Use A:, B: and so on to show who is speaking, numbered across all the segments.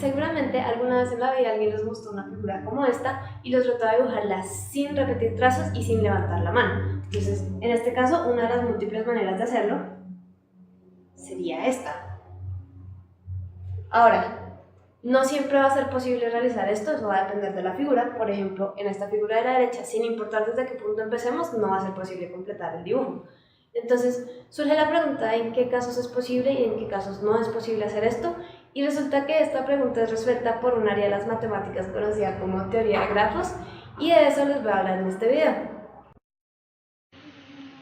A: Seguramente alguna vez en la vida alguien les mostró una figura como esta y los trató de dibujarla sin repetir trazos y sin levantar la mano. Entonces, en este caso, una de las múltiples maneras de hacerlo sería esta. Ahora, no siempre va a ser posible realizar esto, eso va a depender de la figura. Por ejemplo, en esta figura de la derecha, sin importar desde qué punto empecemos, no va a ser posible completar el dibujo. Entonces, surge la pregunta de en qué casos es posible y en qué casos no es posible hacer esto, y resulta que esta pregunta es resuelta por un área de las matemáticas conocida como teoría de grafos, y de eso les voy a hablar en este video.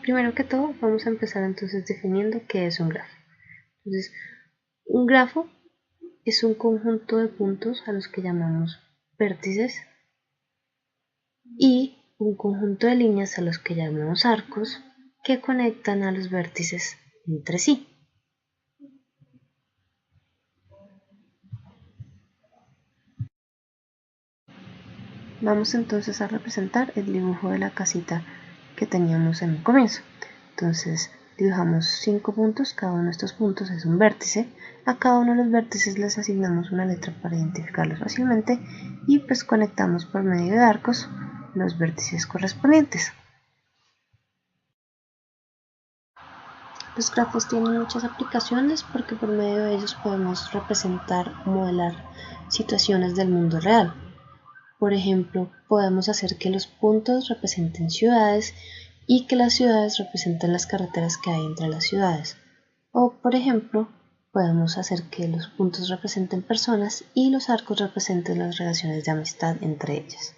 B: Primero que todo, vamos a empezar entonces definiendo qué es un grafo. Entonces, un grafo es un conjunto de puntos a los que llamamos vértices y un conjunto de líneas a los que llamamos arcos que conectan a los vértices entre sí. Vamos entonces a representar el dibujo de la casita que teníamos en un comienzo. Entonces dibujamos 5 puntos, cada uno de estos puntos es un vértice. A cada uno de los vértices les asignamos una letra para identificarlos fácilmente y pues conectamos por medio de arcos los vértices correspondientes. Los grafos tienen muchas aplicaciones porque por medio de ellos podemos representar o modelar situaciones del mundo real. Por ejemplo, podemos hacer que los puntos representen ciudades y que las ciudades representen las carreteras que hay entre las ciudades. O, por ejemplo, podemos hacer que los puntos representen personas y los arcos representen las relaciones de amistad entre ellas.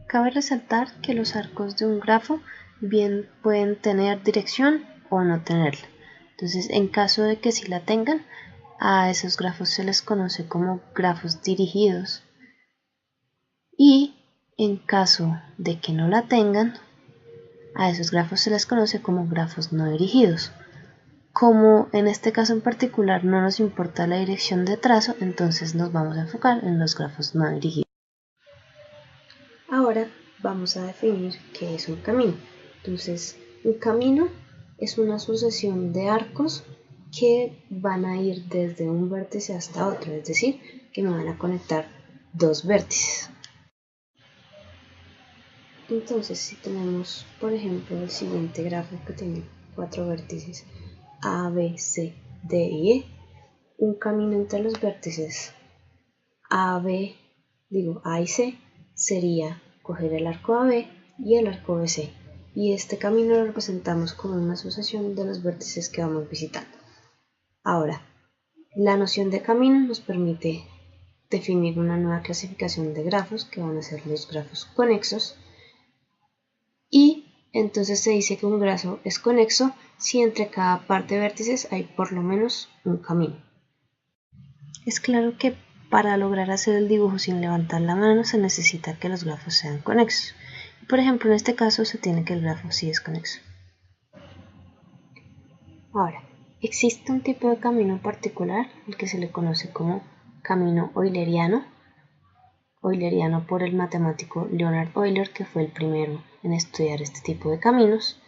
B: Cabe resaltar que los arcos de un grafo bien pueden tener dirección o no tenerla. Entonces, en caso de que sí la tengan, a esos grafos se les conoce como grafos dirigidos. Y en caso de que no la tengan, a esos grafos se les conoce como grafos no dirigidos. Como en este caso en particular no nos importa la dirección de trazo, entonces nos vamos a enfocar en los grafos no dirigidos. Ahora vamos a definir qué es un camino. Entonces, un camino es una sucesión de arcos que van a ir desde un vértice hasta otro, es decir, que me van a conectar dos vértices. Entonces, si tenemos, por ejemplo, el siguiente grafo que tiene 4 vértices A, B, C, D y E, un camino entre los vértices A y C sería coger el arco AB y el arco BC, y este camino lo representamos como una sucesión de los vértices que vamos visitando. Ahora, la noción de camino nos permite definir una nueva clasificación de grafos que van a ser los grafos conexos. Y entonces se dice que un grafo es conexo si entre cada parte de vértices hay por lo menos un camino. Es claro que para lograr hacer el dibujo sin levantar la mano se necesita que los grafos sean conexos. Por ejemplo, en este caso se tiene que el grafo sí es conexo. Ahora, existe un tipo de camino particular, el que se le conoce como camino euleriano por el matemático Leonhard Euler, que fue el primero en estudiar este tipo de caminos.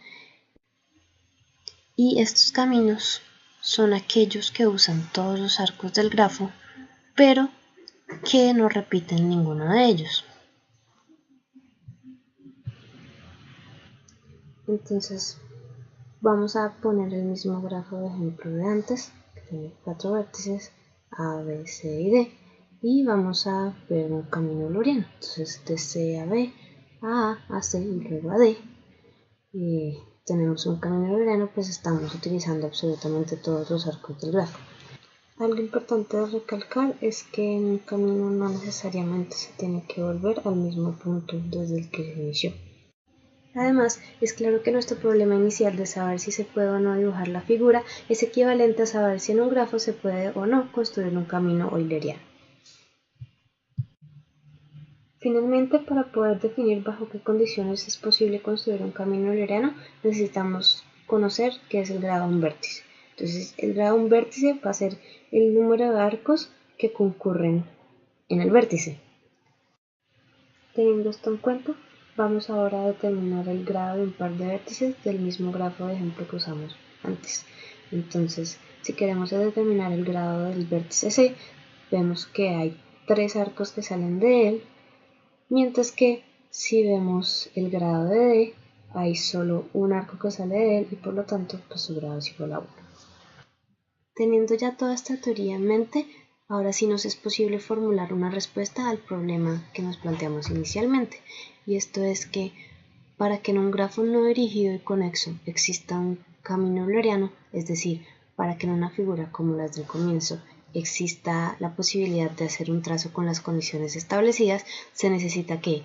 B: Y estos caminos son aquellos que usan todos los arcos del grafo, pero que no repiten ninguno de ellos. Entonces vamos a poner el mismo grafo de ejemplo de antes, que tiene 4 vértices A, B, C y D, y vamos a ver un camino euleriano. Entonces de C a B, a C y luego a D. Tenemos un camino euleriano, pues estamos utilizando absolutamente todos los arcos del grafo. Algo importante de recalcar es que en un camino no necesariamente se tiene que volver al mismo punto desde el que se inició. Además, es claro que nuestro problema inicial de saber si se puede o no dibujar la figura es equivalente a saber si en un grafo se puede o no construir un camino euleriano. Finalmente, para poder definir bajo qué condiciones es posible construir un camino euleriano, necesitamos conocer qué es el grado de un vértice. Entonces, el grado de un vértice va a ser el número de arcos que concurren en el vértice. Teniendo esto en cuenta, vamos ahora a determinar el grado de un par de vértices del mismo grafo de ejemplo que usamos antes. Entonces, si queremos determinar el grado del vértice C, vemos que hay 3 arcos que salen de él, mientras que si vemos el grado de D, hay solo un arco que sale de él y por lo tanto pues su grado es igual a 1. Teniendo ya toda esta teoría en mente, ahora sí nos es posible formular una respuesta al problema que nos planteamos inicialmente, y esto es que para que en un grafo no dirigido y conexo exista un camino euleriano, es decir, para que en una figura como las del comienzo exista la posibilidad de hacer un trazo con las condiciones establecidas, se necesita que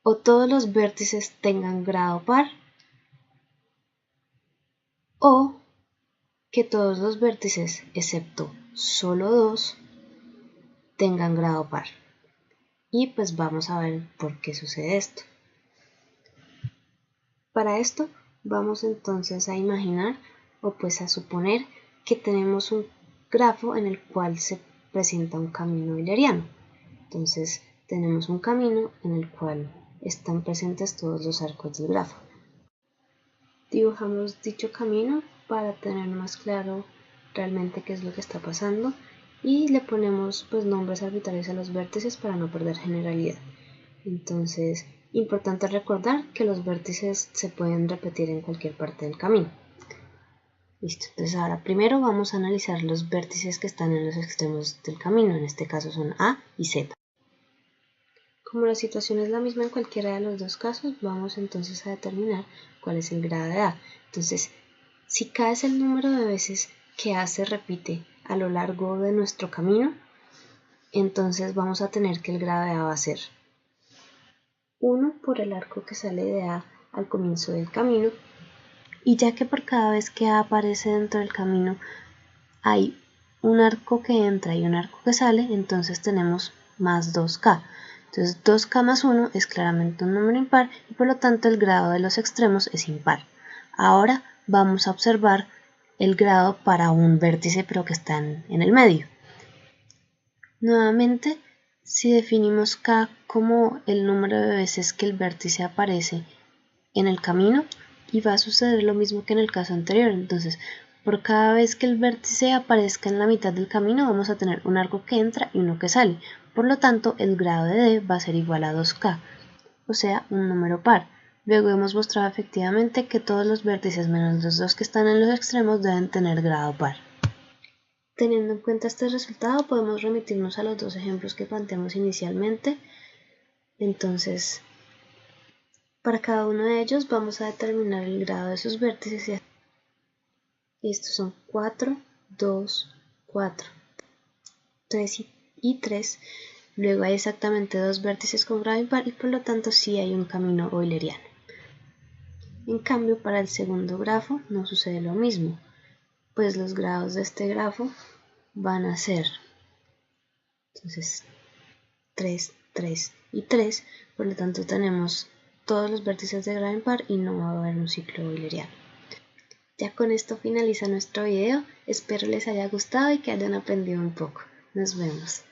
B: o todos los vértices tengan grado par o que todos los vértices, excepto solo 2, tengan grado par. Y pues vamos a ver por qué sucede esto. Para esto vamos entonces a imaginar o pues a suponer que tenemos un grafo en el cual se presenta un camino euleriano. Entonces tenemos un camino en el cual están presentes todos los arcos del grafo. Dibujamos dicho camino para tener más claro realmente qué es lo que está pasando y le ponemos pues nombres arbitrarios a los vértices para no perder generalidad. Entonces, importante recordar que los vértices se pueden repetir en cualquier parte del camino. Listo, entonces ahora primero vamos a analizar los vértices que están en los extremos del camino, en este caso son A y Z. Como la situación es la misma en cualquiera de los dos casos, vamos entonces a determinar cuál es el grado de A. Entonces, si K es el número de veces que A se repite a lo largo de nuestro camino, entonces vamos a tener que el grado de A va a ser 1 por el arco que sale de A al comienzo del camino, y ya que por cada vez que A aparece dentro del camino hay un arco que entra y un arco que sale, entonces tenemos más 2K. Entonces 2K más 1 es claramente un número impar y por lo tanto el grado de los extremos es impar. Ahora vamos a observar el grado para un vértice pero que está en el medio. Nuevamente, si definimos K como el número de veces que el vértice aparece en el camino, y va a suceder lo mismo que en el caso anterior, entonces por cada vez que el vértice aparezca en la mitad del camino vamos a tener un arco que entra y uno que sale, por lo tanto el grado de D va a ser igual a 2K, o sea un número par. Luego hemos mostrado efectivamente que todos los vértices menos los dos que están en los extremos deben tener grado par. Teniendo en cuenta este resultado podemos remitirnos a los dos ejemplos que planteamos inicialmente. Entonces, para cada uno de ellos vamos a determinar el grado de sus vértices. Estos son 4, 2, 4, 3 y 3. Luego hay exactamente dos vértices con grado impar y por lo tanto sí hay un camino euleriano. En cambio, para el segundo grafo no sucede lo mismo, pues los grados de este grafo van a ser entonces 3, 3 y 3, por lo tanto tenemos todos los vértices de grado impar y no va a haber un ciclo euleriano. Ya con esto finaliza nuestro video, espero les haya gustado y que hayan aprendido un poco. Nos vemos.